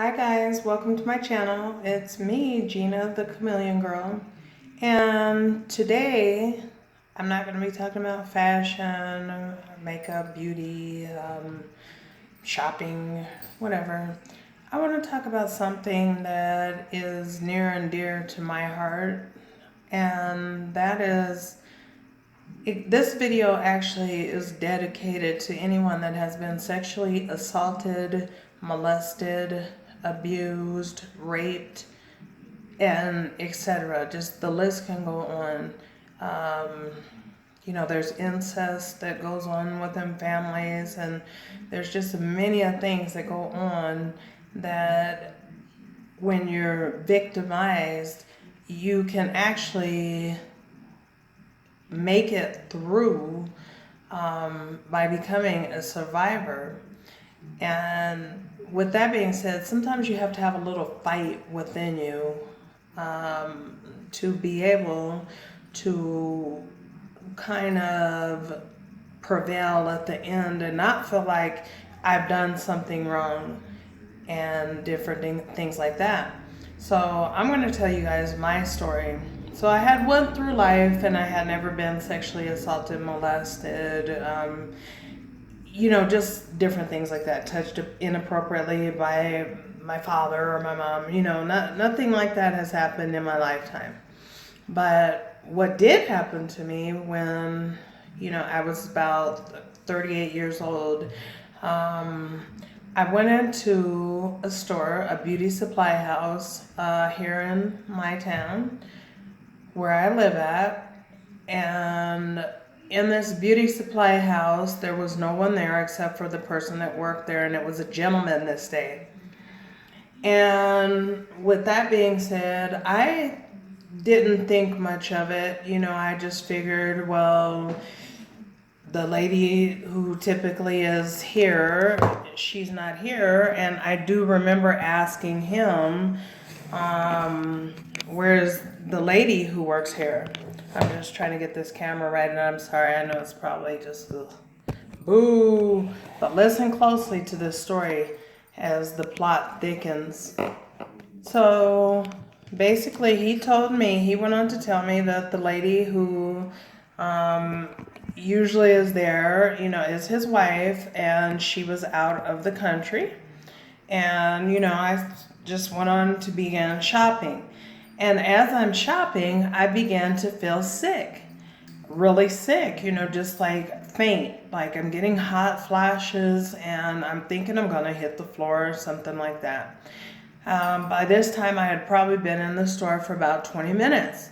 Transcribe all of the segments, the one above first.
Hi guys, welcome to my channel. It's me, Gina, the Chameleon Girl. And today, I'm not going to be talking about fashion, makeup, beauty, shopping, whatever. I want to talk about something that is near and dear to my heart. And that is, this video actually is dedicated to anyone that has been sexually assaulted, molested, abused, raped, and etc. Just the list can go on. There's incest that goes on within families, and there's just many things that go on that when you're victimized, you can actually make it through by becoming a survivor. And with that being said, sometimes you have to have a little fight within you to be able to kind of prevail at the end and not feel like I've done something wrong and different things like that. So I'm going to tell you guys my story. So I had went through life and I had never been sexually assaulted, molested, just different things like that, touched inappropriately by my father or my mom. Nothing like that has happened in my lifetime. But what did happen to me when, I was about 38 years old, I went into a store, a beauty supply house here in my town where I live at, and in this beauty supply house, there was no one there except for the person that worked there, and it was a gentleman this day. And with that being said, I didn't think much of it. I just figured, well, the lady who typically is here, she's not here. And I do remember asking him, where's the lady who works here? I'm just trying to get this camera right, and I'm sorry, I know it's probably just boo. But listen closely to this story as the plot thickens. So basically, he went on to tell me that the lady who usually is there, is his wife, and she was out of the country. And, I just went on to begin shopping. And as I'm shopping, I began to feel sick, really sick, just like faint, like I'm getting hot flashes and I'm thinking I'm going to hit the floor or something like that. By this time, I had probably been in the store for about 20 minutes.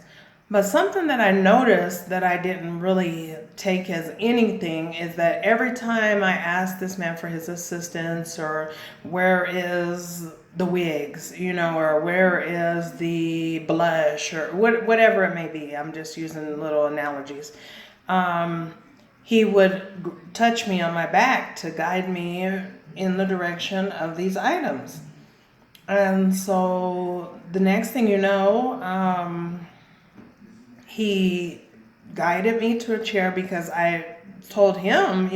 But something that I noticed that I didn't really take as anything is that every time I asked this man for his assistance, or where is the wigs, or where is the blush, or whatever it may be, I'm just using little analogies, he would touch me on my back to guide me in the direction of these items. And so the next thing you know, he guided me to a chair because I told him,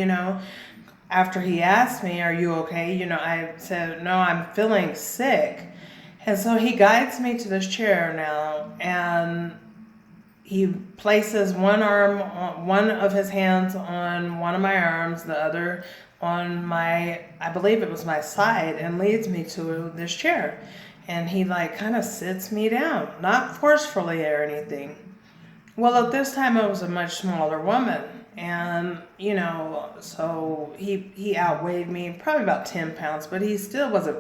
after he asked me, "Are you okay?" I said, "No, I'm feeling sick." And so he guides me to this chair now, and he places one of his hands on one of my arms, the other on I believe it was my side, and leads me to this chair. And he kind of sits me down, not forcefully or anything. Well, at this time I was a much smaller woman, and so he outweighed me probably about 10 pounds, but he still wasn't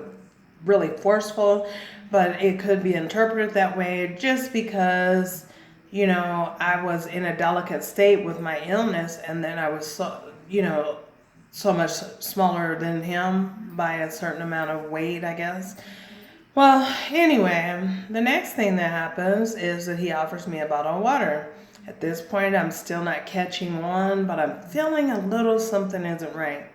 really forceful. But it could be interpreted that way just because I was in a delicate state with my illness, and then I was so much smaller than him by a certain amount of weight, I guess. Well, anyway, the next thing that happens is that he offers me a bottle of water. At this point, I'm still not catching on, but I'm feeling a little something isn't right.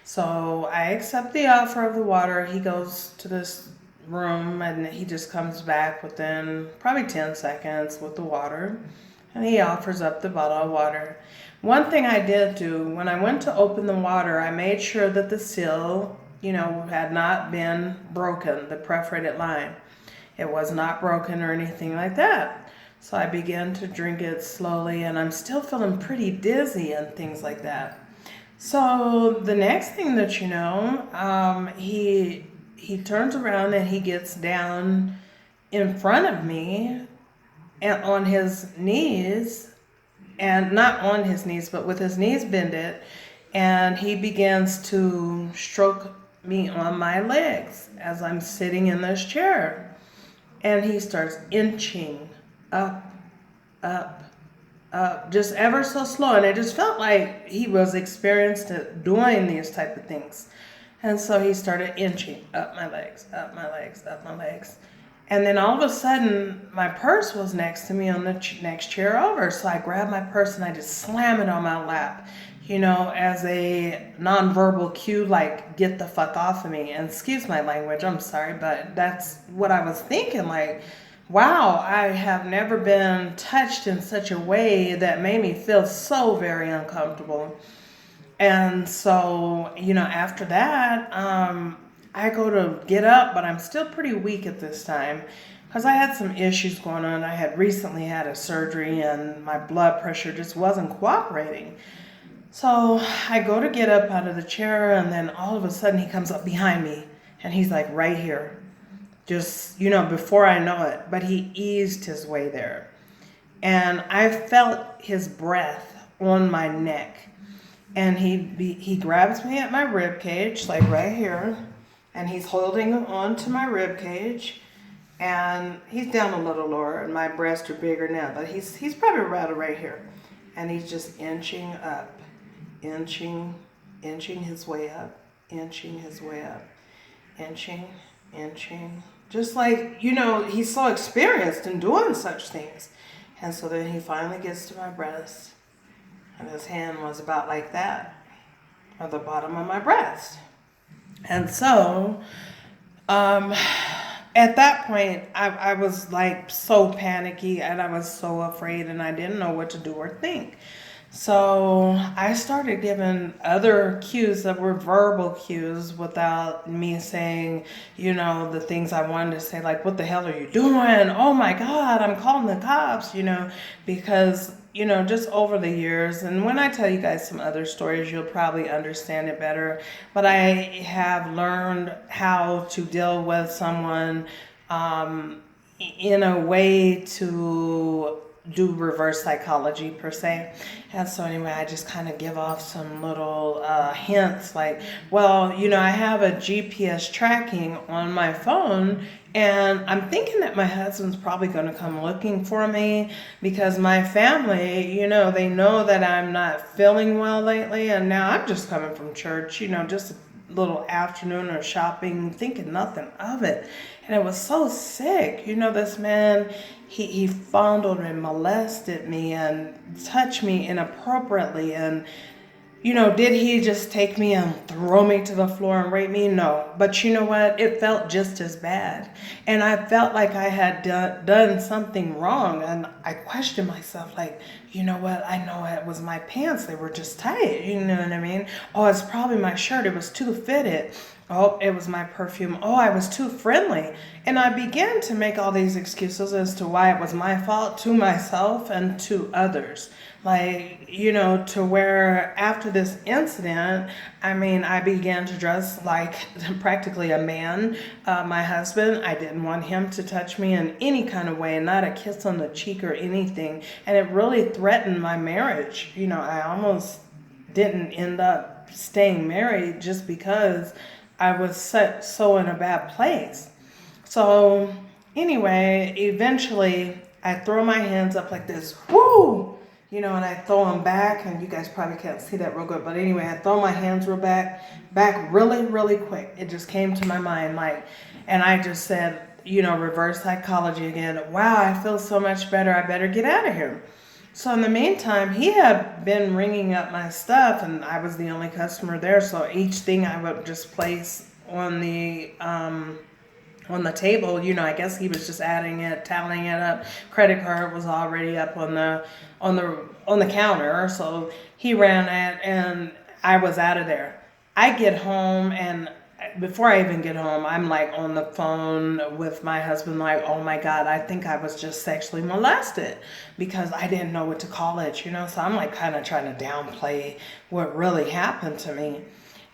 So I accept the offer of the water. He goes to this room and he just comes back within probably 10 seconds with the water, and he offers up the bottle of water. One thing I did do when I went to open the water, I made sure that the seal had not been broken, the perforated line. It was not broken or anything like that. So I began to drink it slowly, and I'm still feeling pretty dizzy and things like that. So the next thing that he turns around and he gets down in front of me and on his knees, and not on his knees, but with his knees bended, and he begins to stroke me on my legs as I'm sitting in this chair. And he starts inching up, up, up, just ever so slow. And it just felt like he was experienced at doing these type of things. And so he started inching up my legs, up my legs, up my legs. And then all of a sudden, my purse was next to me on the next chair over. So I grabbed my purse and I just slam it on my lap, as a nonverbal cue, like, get the fuck off of me. And excuse my language, I'm sorry, but that's what I was thinking. Like, wow, I have never been touched in such a way that made me feel so very uncomfortable. And so, after that, I go to get up, but I'm still pretty weak at this time because I had some issues going on. I had recently had a surgery and my blood pressure just wasn't cooperating. So I go to get up out of the chair, and then all of a sudden he comes up behind me and he's like right here. Just, before I know it, but he eased his way there. And I felt his breath on my neck. And he grabs me at my rib cage, like right here, and he's holding on to my rib cage, and he's down a little lower, and my breasts are bigger now, but he's probably right here, and he's just inching up, inching his way up, inching his way up, inching, just like, he's so experienced in doing such things. And so then he finally gets to my breast, and his hand was about like that, at the bottom of my breast. And so, at that point, I was like so panicky, and I was so afraid, and I didn't know what to do or think. So I started giving other cues that were verbal cues without me saying, the things I wanted to say, like, what the hell are you doing? Oh my God, I'm calling the cops, because, just over the years, and when I tell you guys some other stories, you'll probably understand it better. But I have learned how to deal with someone in a way to do reverse psychology per se. And so anyway, I just kind of give off some little hints like, well, I have a GPS tracking on my phone, and I'm thinking that my husband's probably going to come looking for me because my family, they know that I'm not feeling well lately, and now I'm just coming from church, just a little afternoon of shopping, thinking nothing of it. And it was so sick. This man, he fondled and molested me and touched me inappropriately. And, did he just take me and throw me to the floor and rape me? No. But you know what? It felt just as bad. And I felt like I had done something wrong. And I questioned myself, like, you know what? I know it was my pants. They were just tight. You know what I mean? Oh, it's probably my shirt. It was too fitted. Oh, it was my perfume. Oh, I was too friendly. And I began to make all these excuses as to why it was my fault to myself and to others. Like, to where after this incident, I began to dress like practically a man. My husband, I didn't want him to touch me in any kind of way, not a kiss on the cheek or anything. And it really threatened my marriage. I almost didn't end up staying married just because I was so in a bad place. So anyway, eventually I throw my hands up like this, whoo, and I throw them back, and you guys probably can't see that real good, but anyway, I throw my hands back really, really quick. It just came to my mind, and I just said, reverse psychology again. Wow, I feel so much better. I better get out of here. So in the meantime, he had been ringing up my stuff, and I was the only customer there. So each thing I would just place on the table, I guess he was just adding it, tallying it up. Credit card was already up on the counter, so he ran it, and I was out of there. I get home, and before I even get home, I'm like on the phone with my husband, like, oh my God, I think I was just sexually molested, because I didn't know what to call it, you know? So I'm like kind of trying to downplay what really happened to me.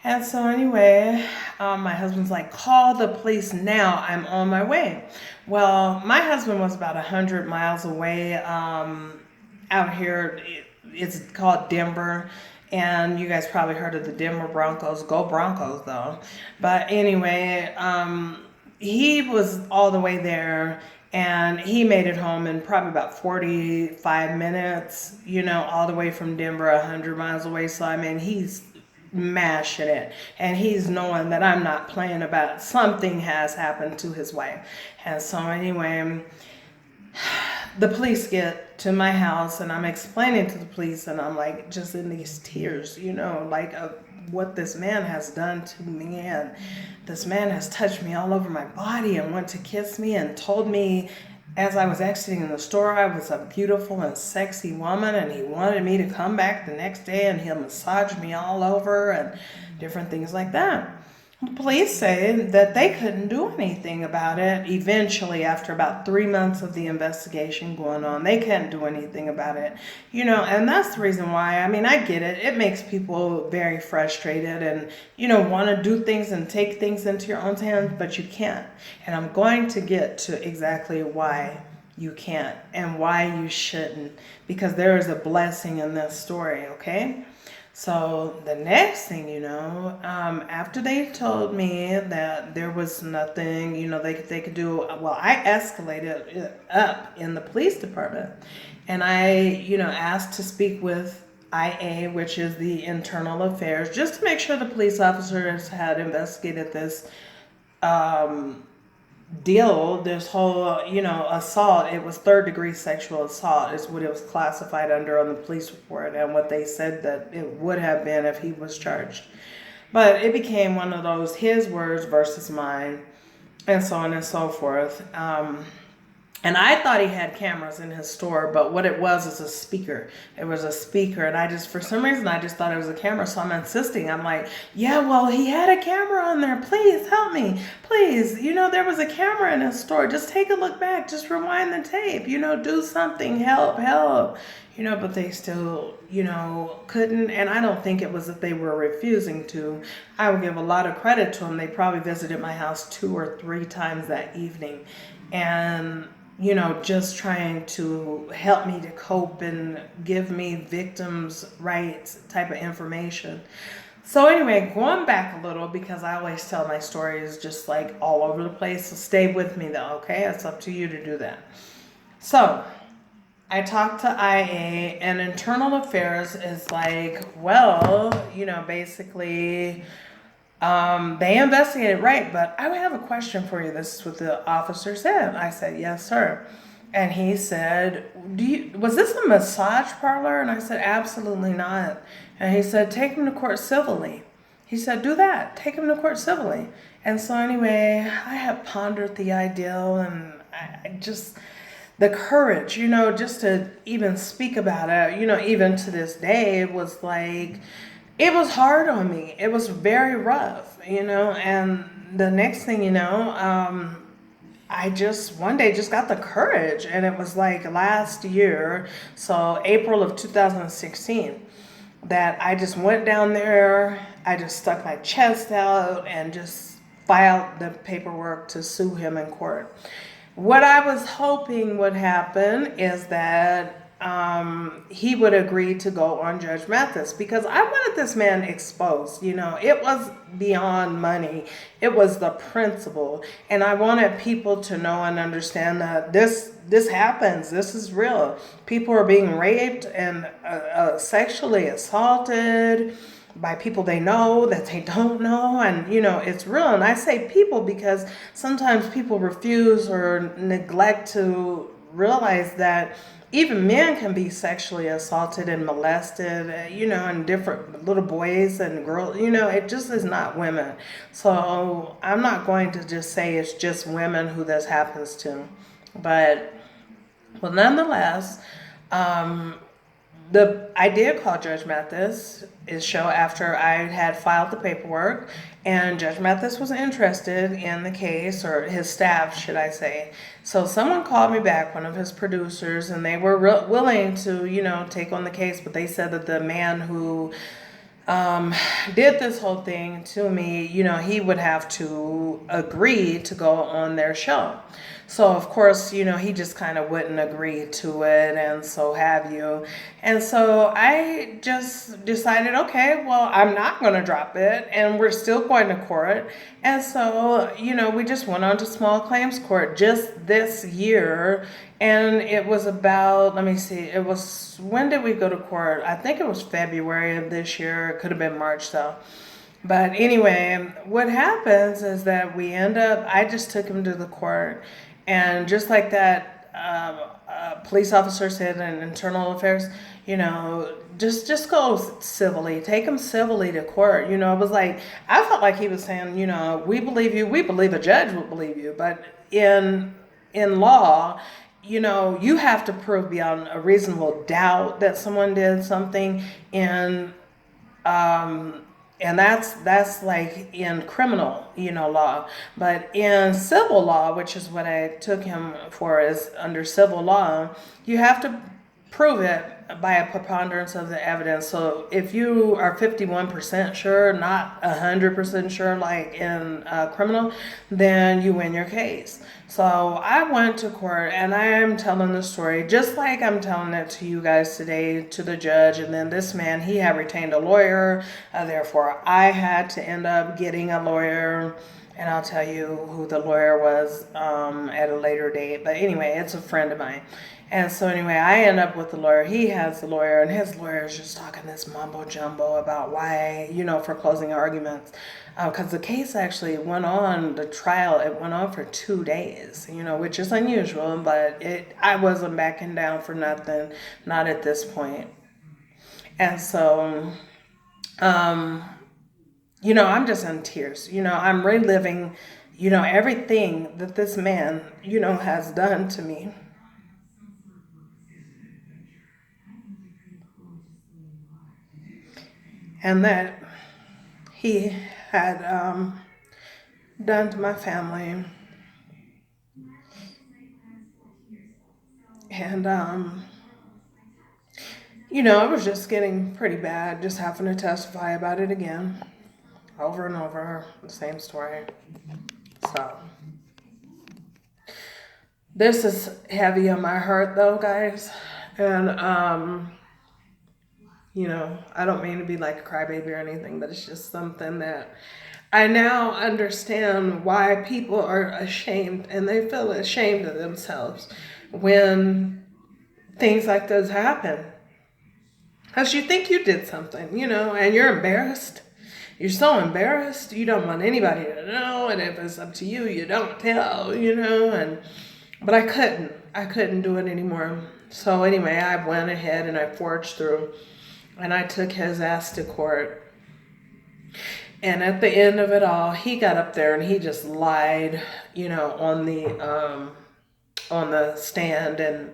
And so anyway, my husband's like, call the police now, I'm on my way. Well, my husband was about 100 miles away, out here. It's called Denver. And you guys probably heard of the Denver Broncos. Go Broncos, though. But anyway, he was all the way there, and he made it home in probably about 45 minutes, you know, all the way from Denver, 100 miles away. So, I mean, he's mashing it, and he's knowing that I'm not playing about something has happened to his wife. And so anyway, the police get to my house, and I'm explaining to the police, and I'm like just in these tears, you know, like what this man has done to me. And this man has touched me all over my body and went to kiss me and told me as I was exiting the store I was a beautiful and sexy woman, and he wanted me to come back the next day and he'll massage me all over and different things like that. The police say that they couldn't do anything about it. Eventually, after about 3 months of the investigation going on, they couldn't do anything about it. You know, and that's the reason why, I mean, I get it. It makes people very frustrated and, you know, want to do things and take things into your own hands, but you can't. And I'm going to get to exactly why you can't and why you shouldn't, because there is a blessing in this story, okay? So the next thing you know, after they told me that there was nothing, you know, they could do, well, I escalated it up in the police department, and I, you know, asked to speak with IA, which is the Internal Affairs, just to make sure the police officers had investigated this deal, this whole, you know, assault. It was third-degree sexual assault is what it was classified under on the police report, and what they said that it would have been if he was charged. But it became one of those his words versus mine, and so on and so forth. And I thought he had cameras in his store, but what it was is a speaker. It was a speaker, and I just, for some reason, I just thought it was a camera, so I'm insisting. I'm like, yeah, well, he had a camera on there. Please help me. Please, you know, there was a camera in his store. Just take a look back. Just rewind the tape. You know, do something. Help. You know, but they still, you know, couldn't. And I don't think it was that they were refusing to. I would give a lot of credit to them. They probably visited my house 2 or 3 times that evening. And you know, just trying to help me to cope and give me victims' rights type of information. So anyway, going back a little, because I always tell my stories just like all over the place, so stay with me though, okay? It's up to you to do that. So I talked to IA, and Internal Affairs is like, well, you know, basically they investigated, right, but I would have a question for you. This is what the officer said. I said, yes, sir. And he said, was this a massage parlor? And I said, absolutely not. And he said, take him to court civilly. He said, do that. Take him to court civilly. And so anyway, I have pondered the ideal, and I just, the courage, you know, just to even speak about it, you know, even to this day, it was like, it was hard on me. It was very rough, you know, and the next thing you know, I just one day just got the courage, and it was like last year, so April of 2016, that I just went down there. I just stuck my chest out and just filed the paperwork to sue him in court. What I was hoping would happen is that he would agree to go on Judge Mathis, because I wanted this man exposed. You know, it was beyond money. It was the principle. And I wanted people to know and understand that this happens. This is real. People are being raped and sexually assaulted by people they know that they don't know, and you know, it's real. And I say people because sometimes people refuse or neglect to realize that even men can be sexually assaulted and molested, you know, and different little boys and girls, you know, it just is not women. So I'm not going to just say it's just women who this happens to, but well, nonetheless, I did call Judge Mathis his show after I had filed the paperwork, and Judge Mathis was interested in the case, or his staff, should I say. So someone called me back, one of his producers, and they were willing to, take on the case, but they said that the man who did this whole thing to me, he would have to agree to go on their show. So, of course, he just kind of wouldn't agree to it, and so have you. And so I just decided, okay, well, I'm not going to drop it, and we're still going to court. And so, we just went on to small claims court just this year. And it was about, let me see, when did we go to court? I think it was February of this year. It could have been March though. But anyway, what happens is that I just took him to the court, and just like that police officer said in internal affairs, just go civilly, take him civilly to court. It was like, I felt like he was saying, we believe you, we believe a judge would believe you, but in law, you have to prove beyond a reasonable doubt that someone did something, and that's like in criminal, law. But in civil law, which is what I took him for, is under civil law, you have to prove it by a preponderance of the evidence. So if you are 51% sure, not 100% sure, like in criminal, then you win your case. So I went to court, and I am telling the story just like I'm telling it to you guys today, to the judge. And then this man, he had retained a lawyer, therefore I had to end up getting a lawyer. And I'll tell you who the lawyer was at a later date. But anyway, it's a friend of mine. And so anyway, I end up with the lawyer. He has the lawyer, and his lawyer is just talking this mumbo jumbo about why, for closing arguments. Because the case actually went on, the trial, it went on for 2 days, which is unusual, but I wasn't backing down for nothing, not at this point. And so, I'm just in tears. I'm reliving, everything that this man, has done to me. And that he had done to my family. And, it was just getting pretty bad, just having to testify about it again, over and over, the same story. So, this is heavy on my heart, though, guys. And, I don't mean to be like a crybaby or anything, but it's just something that I now understand why people are ashamed, and they feel ashamed of themselves when things like this happen. Because you think you did something, and you're embarrassed. You're so embarrassed, you don't want anybody to know, and if it's up to you, you don't tell, but I couldn't do it anymore. So anyway, I went ahead and I forged through, and I took his ass to court. And at the end of it all, he got up there and he just lied, on the stand, and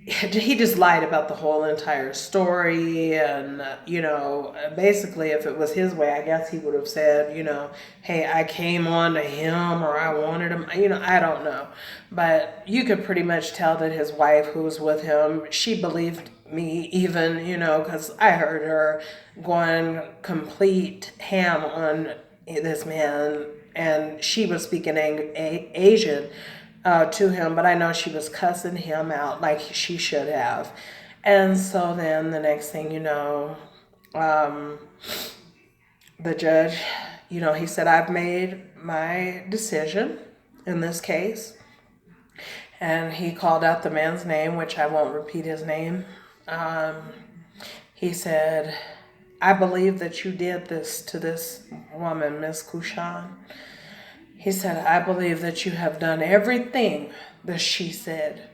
he just lied about the whole entire story. And basically, if it was his way, I guess he would have said, hey, I came on to him, or I wanted him, I don't know. But you could pretty much tell that his wife, who was with him, she believed me, even, because I heard her going complete ham on this man, and she was speaking Asian to him, but I know she was cussing him out like she should have. And so then the next thing the judge, he said, I've made my decision in this case. And he called out the man's name, which I won't repeat his name. He said, I believe that you did this to this woman, Miss Kushan. He said, I believe that you have done everything that she said.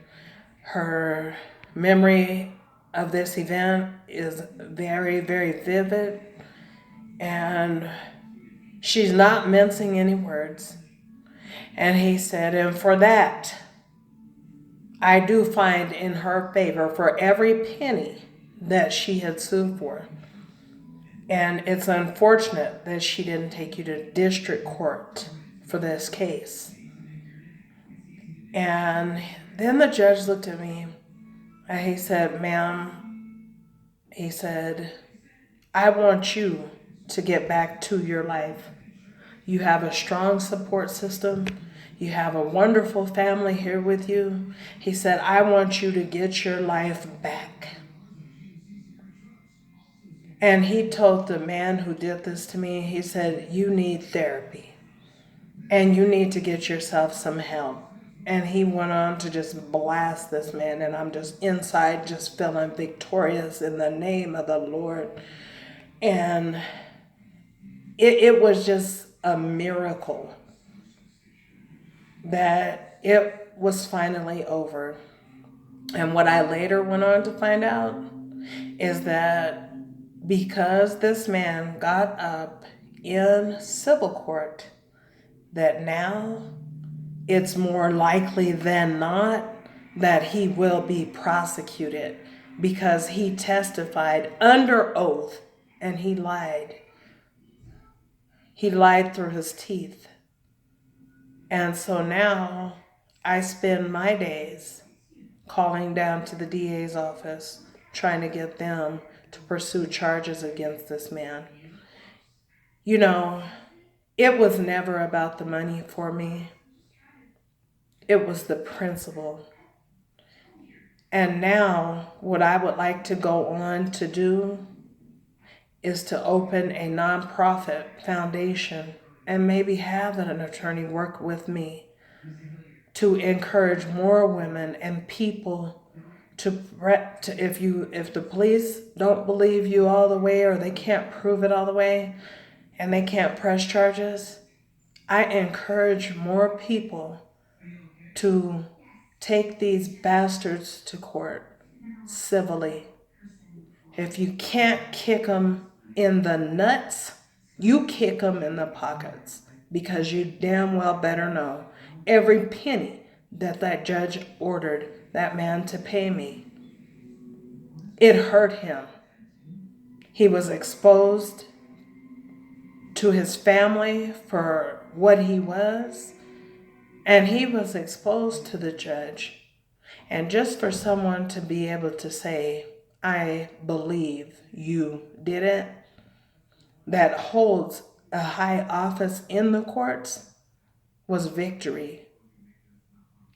Her memory of this event is very, very vivid, and she's not mincing any words. And he said, and for that, I do find in her favor for every penny that she had sued for. And it's unfortunate that she didn't take you to district court for this case. And then the judge looked at me and he said, ma'am, he said, I want you to get back to your life. You have a strong support system. You have a wonderful family here with you. He said, I want you to get your life back. And he told the man who did this to me, he said, you need therapy and you need to get yourself some help. And he went on to just blast this man, and I'm just inside just feeling victorious in the name of the Lord. And it was just a miracle that it was finally over. And what I later went on to find out is that because this man got up in civil court, that now it's more likely than not that he will be prosecuted because he testified under oath and he lied. He lied through his teeth. And so now I spend my days calling down to the DA's office, trying to get them to pursue charges against this man. You know, it was never about the money for me. It was the principle. And now what I would like to go on to do is to open a nonprofit foundation and maybe have an attorney work with me to encourage more women and people to if the police don't believe you all the way or they can't prove it all the way and they can't press charges, I encourage more people to take these bastards to court civilly. If you can't kick them in the nuts, you kick them in the pockets, because you damn well better know every penny that judge ordered that man to pay me. It hurt him. He was exposed to his family for what he was, and he was exposed to the judge. And just for someone to be able to say, I believe you did it, that holds a high office in the courts, was victory.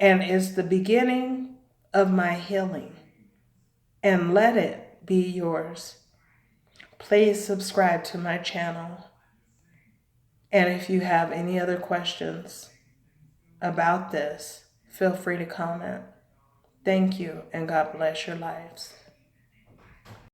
And is the beginning of my healing. And let it be yours. Please subscribe to my channel. And if you have any other questions about this, feel free to comment. Thank you, and God bless your lives.